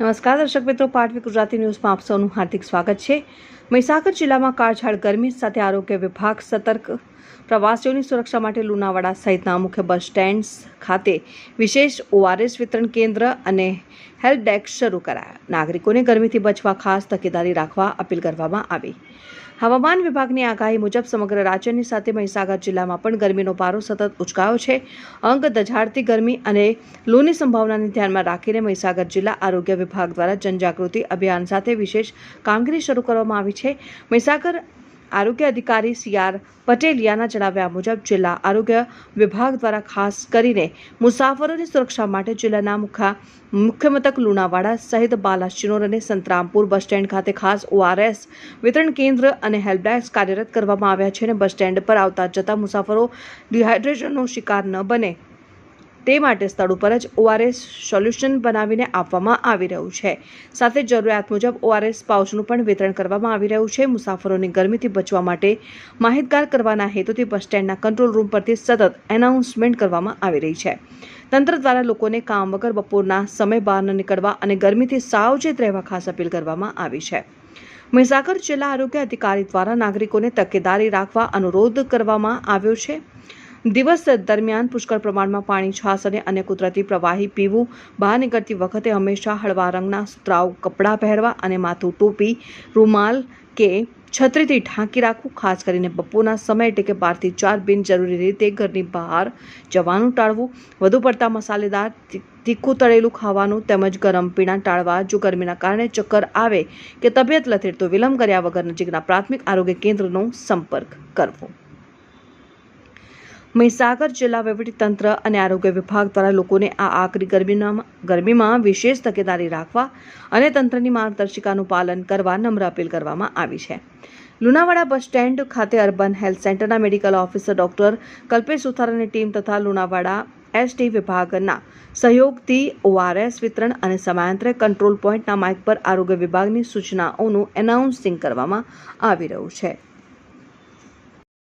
નમસ્કાર દર્શક મિત્રો, પાટવી ગુજરાતી ન્યૂઝમાં આપ સૌનું હાર્દિક સ્વાગત છે। મહીસાગર જિલ્લામાં કાળઝાળ ગરમી સાથે આરોગ્ય વિભાગ સતર્ક। પ્રવાસીઓની સુરક્ષા માટે લુણાવાડા સહિતના મુખ્ય બસ સ્ટેન્ડ ખાતે વિશેષ ORS વિતરણ કેન્દ્ર અને હેલ્પ ડેસ્ક શરૂ કરાયા। નાગરિકોને ગરમીથી બચવા ખાસ તકેદારી રાખવા અપીલ કરવામાં આવી। હવામાન વિભાગની આગાહી મુજબ સમગ્ર રાજ્યની સાથે મહીસાગર જિલ્લામાં પણ ગરમીનો પારો સતત ઉચકાયો છે। અંગ દઝાડતી ગરમી અને લૂની સંભાવનાને ધ્યાનમાં રાખીને મહીસાગર જિલ્લા આરોગ્ય વિભાગ દ્વારા જનજાગૃતિ અભિયાન સાથે વિશેષ કામગીરી શરૂ કરવામાં આવી છે। મહીસાગર આરોગ્ય અધિકારી CR પટેલિયાના જણાવ્યા મુજબ જિલ્લા આરોગ્ય વિભાગ દ્વારા ખાસ કરીને મુસાફરોની સુરક્ષા માટે જિલ્લાના મુખ્ય મથક લુણાવાડા સહિત બાલાસિનોર અને સંતરામપુર બસ સ્ટેન્ડ ખાતે ખાસ ORS વિતરણ કેન્દ્ર અને હેલ્પ ડેસ્ક કાર્યરત કરવામાં આવ્યા છે અને બસ સ્ટેન્ડ પર આવતા જતા મુસાફરો ડિહાઇડ્રેશનનો શિકાર ન બને તે માટે સ્થળ ઉપર જ ORS સોલ્યુશન બનાવીને આપવામાં આવી રહ્યું છે। સાથે જરૂરિયાત મુજબ ORS પાઉચનું પણ વિતરણ કરવામાં આવી રહ્યું છે। મુસાફરોની ગરમીથી બચવા માટે માહિતગાર કરવાના હેતુથી બસ સ્ટેન્ડના કંટ્રોલ રૂમ પરથી સતત એનાઉન્સમેન્ટ કરવામાં આવી રહી છે। તંત્ર દ્વારા લોકોને કામ વગર બપોરના સમય બહાર ન નીકળવા અને ગરમીથી સાવચેત રહેવા ખાસ અપીલ કરવામાં આવી છે। મહીસાગર જિલ્લા આરોગ્ય અધિકારી દ્વારા નાગરિકોને તકેદારી રાખવા અનુરોધ કરવામાં આવ્યો છે। દિવસ દરમિયાન પુષ્કળ પ્રમાણમાં પાણી, છાશ અને અન્ય કુદરતી પ્રવાહી પીવું। બહાર નીકળતી વખતે હંમેશા હળવા રંગના સુતરાઉ કપડાં પહેરવા અને માથું ટોપી, રૂમાલ કે છત્રીથી ઢાંકી રાખવું। ખાસ કરીને બપોરના સમય એટલે કે 12 થી 4 બિનજરૂરી રીતે ઘરની બહાર જવાનું ટાળવું। વધુ પડતા મસાલેદાર, તીખું તળેલું ખાવાનું તેમજ ગરમ પીણા ટાળવા। જો ગરમીના કારણે ચક્કર આવે કે તબિયત લથડે તો વિલંબ કર્યા વગર નજીકના પ્રાથમિક આરોગ્ય કેન્દ્રનો સંપર્ક કરવો। મહીસાગર જિલ્લા વહીવટીતંત્ર અને આરોગ્ય વિભાગ દ્વારા લોકોને આ આકરી ગરમીમાં વિશેષ તકેદારી રાખવા અને તંત્રની માર્ગદર્શિકાનું પાલન કરવા નમ્ર અપીલ કરવામાં આવી છે। લુણાવાડા બસ સ્ટેન્ડ ખાતે અર્બન હેલ્થ સેન્ટરના મેડિકલ ઓફિસર ડોક્ટર કલ્પેશ સુથારની ટીમ તથા લુણાવાડા ST વિભાગના સહયોગથી ORS વિતરણ અને સમયાંતરે કંટ્રોલ પોઈન્ટના માઇક પર આરોગ્ય વિભાગની સૂચનાઓનું એનાઉન્સિંગ કરવામાં આવી રહ્યું છે।